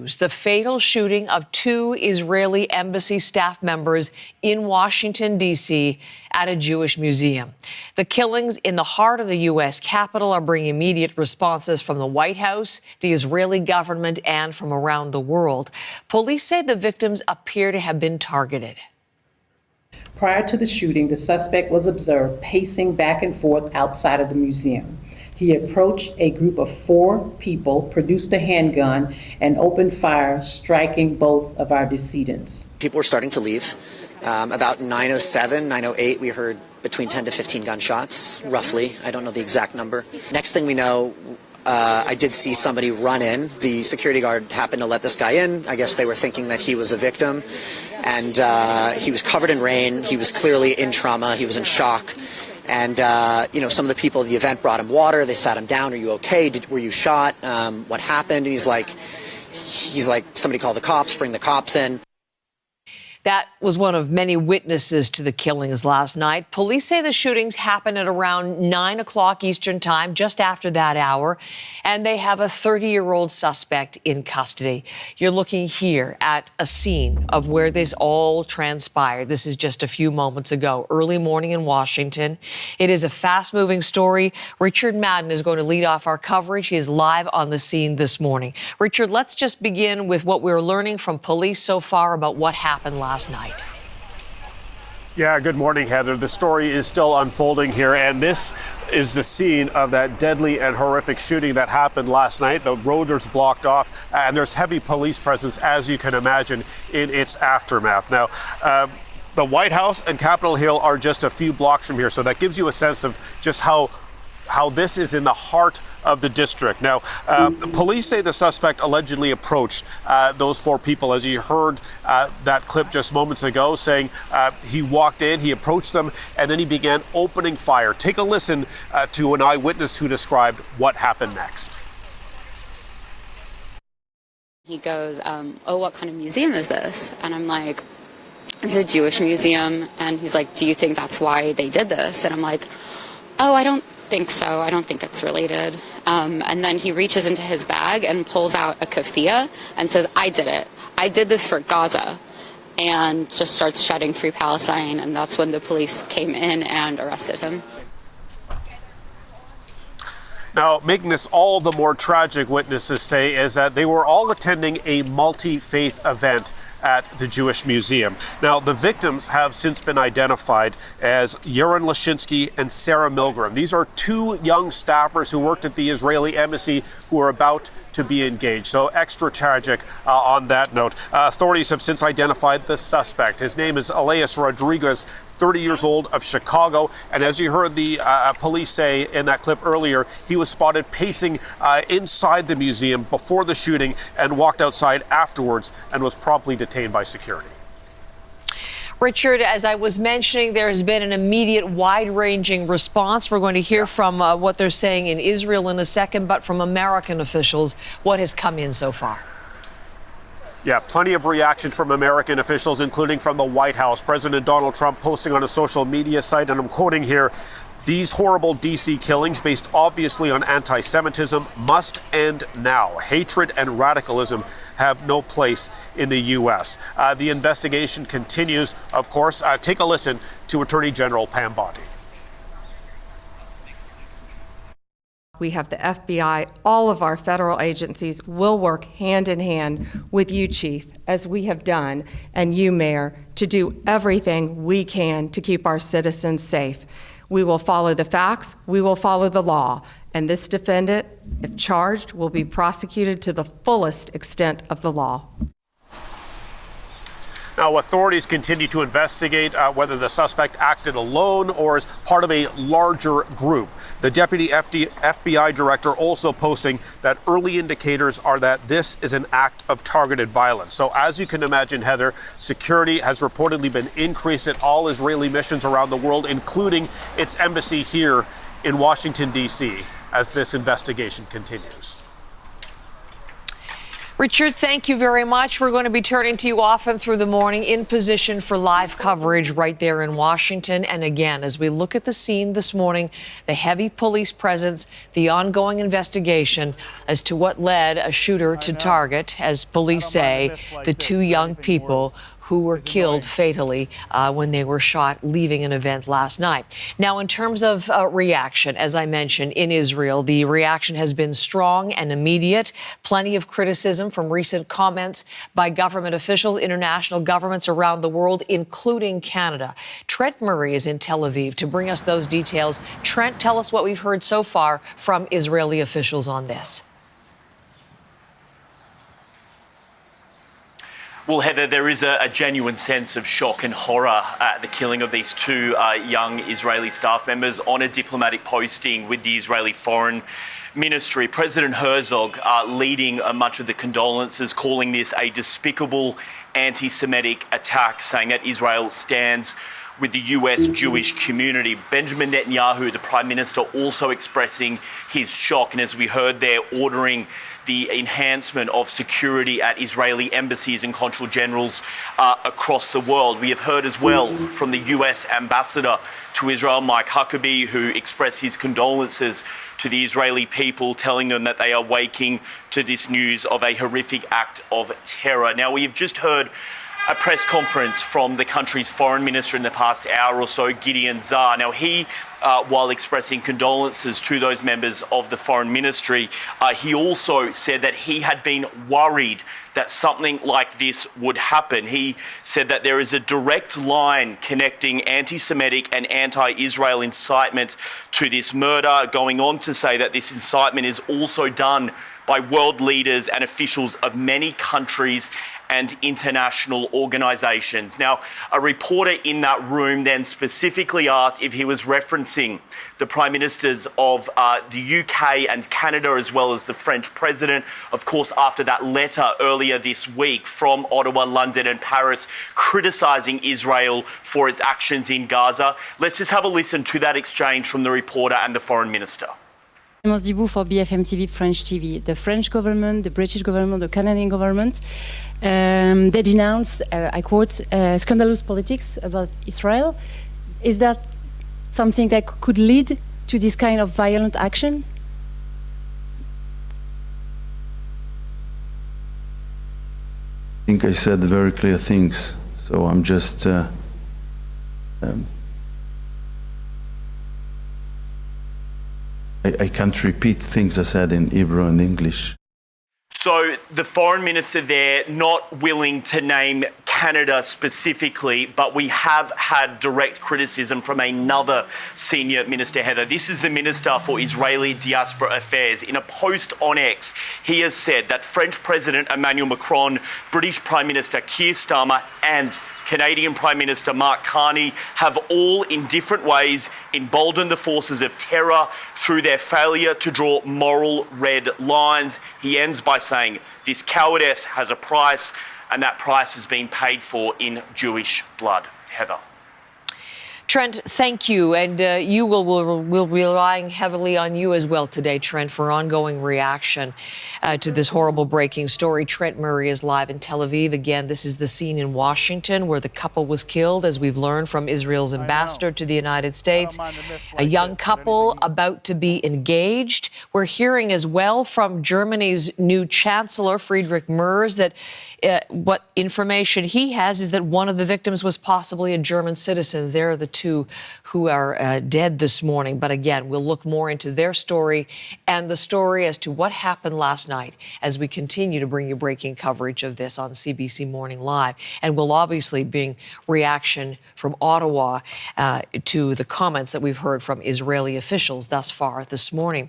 The fatal shooting of 2 Israeli embassy staff members in Washington, D.C. at a Jewish museum. The killings in the heart of the U.S. Capitol are bringing immediate responses from the White House, the Israeli government, and from around the world. Police say the victims appear to have been targeted. Prior to the shooting, the suspect was observed pacing back and forth outside of the museum. He approached a group of 4 people, produced a handgun, and opened fire, striking both of our decedents. People were starting to leave. About 9:07, 9:08, we heard between 10 to 15 gunshots, roughly. I don't know the exact number. Next thing we know, I did see somebody run in. The security guard happened to let this guy in. I guess they were thinking that he was a victim. And he was covered in rain. He was clearly in trauma. He was in shock. And, some of the people at the event brought him water. They sat him down. Are you okay? Were you shot? What happened? And he's like, somebody call the cops, bring the cops in. That was one of many witnesses to the killings last night. Police say the shootings happened at around 9 o'clock Eastern time, just after that hour, and they have a 30-year-old suspect in custody. You're looking here at a scene of where this all transpired. This is just a few moments ago, early morning in Washington. It is a fast-moving story. Richard Madden is going to lead off our coverage. He is live on the scene this morning. Richard, let's just begin with what we're learning from police so far about what happened last night. Yeah, good morning, Heather. The story is still unfolding here, and this is the scene of that deadly and horrific shooting that happened last night. The road is blocked off, and there's heavy police presence, as you can imagine, in its aftermath. Now, the White House and Capitol Hill are just a few blocks from here, so that gives you a sense of just how this is in the heart of the district. Now, police say the suspect allegedly approached those 4 people, as you heard that clip just moments ago, saying he walked in, he approached them, and then he began opening fire. Take a listen to an eyewitness who described what happened next. He goes, oh, what kind of museum is this? And I'm like, it's a Jewish museum. And he's like, do you think that's why they did this? And I'm like, oh, I don't think so. I don't think it's related. And then he reaches into his bag and pulls out a keffiyeh and says, I did it. I did this for Gaza. And just starts shouting Free Palestine. And that's when the police came in and arrested him. Now, making this all the more tragic, witnesses say, is that they were all attending a multi-faith event at the Jewish Museum. Now, the victims have since been identified as Yaron Lischinsky and Sarah Milgrim. These are 2 young staffers who worked at the Israeli embassy who are about to be engaged. So extra tragic on that note. Authorities have since identified the suspect. His name is Elias Rodriguez, 30 years old, of Chicago. And as you heard the police say in that clip earlier, he was spotted pacing inside the museum before the shooting and walked outside afterwards and was promptly detained by security. Richard, as I was mentioning, there has been an immediate wide-ranging response. We're going to hear from what they're saying in Israel in a second, but from American officials, what has come in so far? Yeah, plenty of reaction from American officials, including from the White House. President Donald Trump posting on a social media site, and I'm quoting here, "These horrible D.C. killings, based obviously on anti-Semitism, must end now. Hatred and radicalism have no place in the U.S." The investigation continues, of course. Take a listen to Attorney General Pam Bondi. We have the FBI, all of our federal agencies will work hand in hand with you, Chief, as we have done, and you, Mayor, to do everything we can to keep our citizens safe. We will follow the facts, we will follow the law, and this defendant, if charged, will be prosecuted to the fullest extent of the law. Now, authorities continue to investigate whether the suspect acted alone or as part of a larger group. The deputy FBI director also posting that early indicators are that this is an act of targeted violence. So as you can imagine, Heather, security has reportedly been increased at all Israeli missions around the world, including its embassy here in Washington, D.C., as this investigation continues. Richard, thank you very much. We're going to be turning to you often through the morning, in position for live coverage right there in Washington. And again, as we look at the scene this morning, the heavy police presence, the ongoing investigation as to what led a shooter to target, as police say, the two young people who were killed fatally when they were shot leaving an event last night. Now, in terms of reaction, as I mentioned, in Israel, the reaction has been strong and immediate. Plenty of criticism from recent comments by government officials, international governments around the world, including Canada. Trent Murray is in Tel Aviv to bring us those details. Trent, tell us what we've heard so far from Israeli officials on this. Well, Heather, there is a genuine sense of shock and horror at the killing of these two young Israeli staff members on a diplomatic posting with the Israeli Foreign Ministry. President Herzog leading much of the condolences, calling this a despicable anti-Semitic attack, saying that Israel stands with the US Jewish community. Benjamin Netanyahu, the Prime Minister, also expressing his shock, and as we heard there, ordering the enhancement of security at Israeli embassies and consul generals across the world. We have heard as well from the US Ambassador to Israel, Mike Huckabee, who expressed his condolences to the Israeli people, telling them that they are waking to this news of a horrific act of terror. Now, we have just heard a press conference from the country's foreign minister in the past hour or so, Gideon Zar. Now, he, while expressing condolences to those members of the foreign ministry, he also said that he had been worried that something like this would happen. He said that there is a direct line connecting anti-Semitic and anti-Israel incitement to this murder, going on to say that this incitement is also done by world leaders and officials of many countries and international organisations. Now, a reporter in that room then specifically asked if he was referencing the Prime Ministers of the UK and Canada, as well as the French President, of course, after that letter earlier this week from Ottawa, London and Paris, criticising Israel for its actions in Gaza. Let's just have a listen to that exchange from the reporter and the Foreign Minister. For BFM TV, French TV. The French government, the British government, the Canadian government, they denounce, I quote, scandalous politics about Israel. Is that something that could lead to this kind of violent action? I think I said very clear things, so I'm just I can't repeat things I said in Hebrew and English. So the foreign minister there not willing to name Canada specifically, but we have had direct criticism from another senior minister, Heather. This is the Minister for Israeli Diaspora Affairs. In a post on X, he has said that French President Emmanuel Macron, British Prime Minister Keir Starmer and Canadian Prime Minister Mark Carney have all in different ways emboldened the forces of terror through their failure to draw moral red lines. He ends by saying this cowardice has a price, and that price has been paid for in Jewish blood. Heather. Trent, thank you. And you will be relying heavily on you as well today, Trent, for ongoing reaction to this horrible breaking story. Trent Murray is live in Tel Aviv. Again, this is the scene in Washington where the couple was killed, as we've learned from Israel's ambassador to the United States. A young couple about to be engaged. We're hearing as well from Germany's new chancellor, Friedrich Merz, that what information he has is that one of the victims was possibly a German citizen. They're the two who are dead this morning. But again, we'll look more into their story and the story as to what happened last night as we continue to bring you breaking coverage of this on CBC Morning Live. And we'll obviously bring reaction from Ottawa to the comments that we've heard from Israeli officials thus far this morning.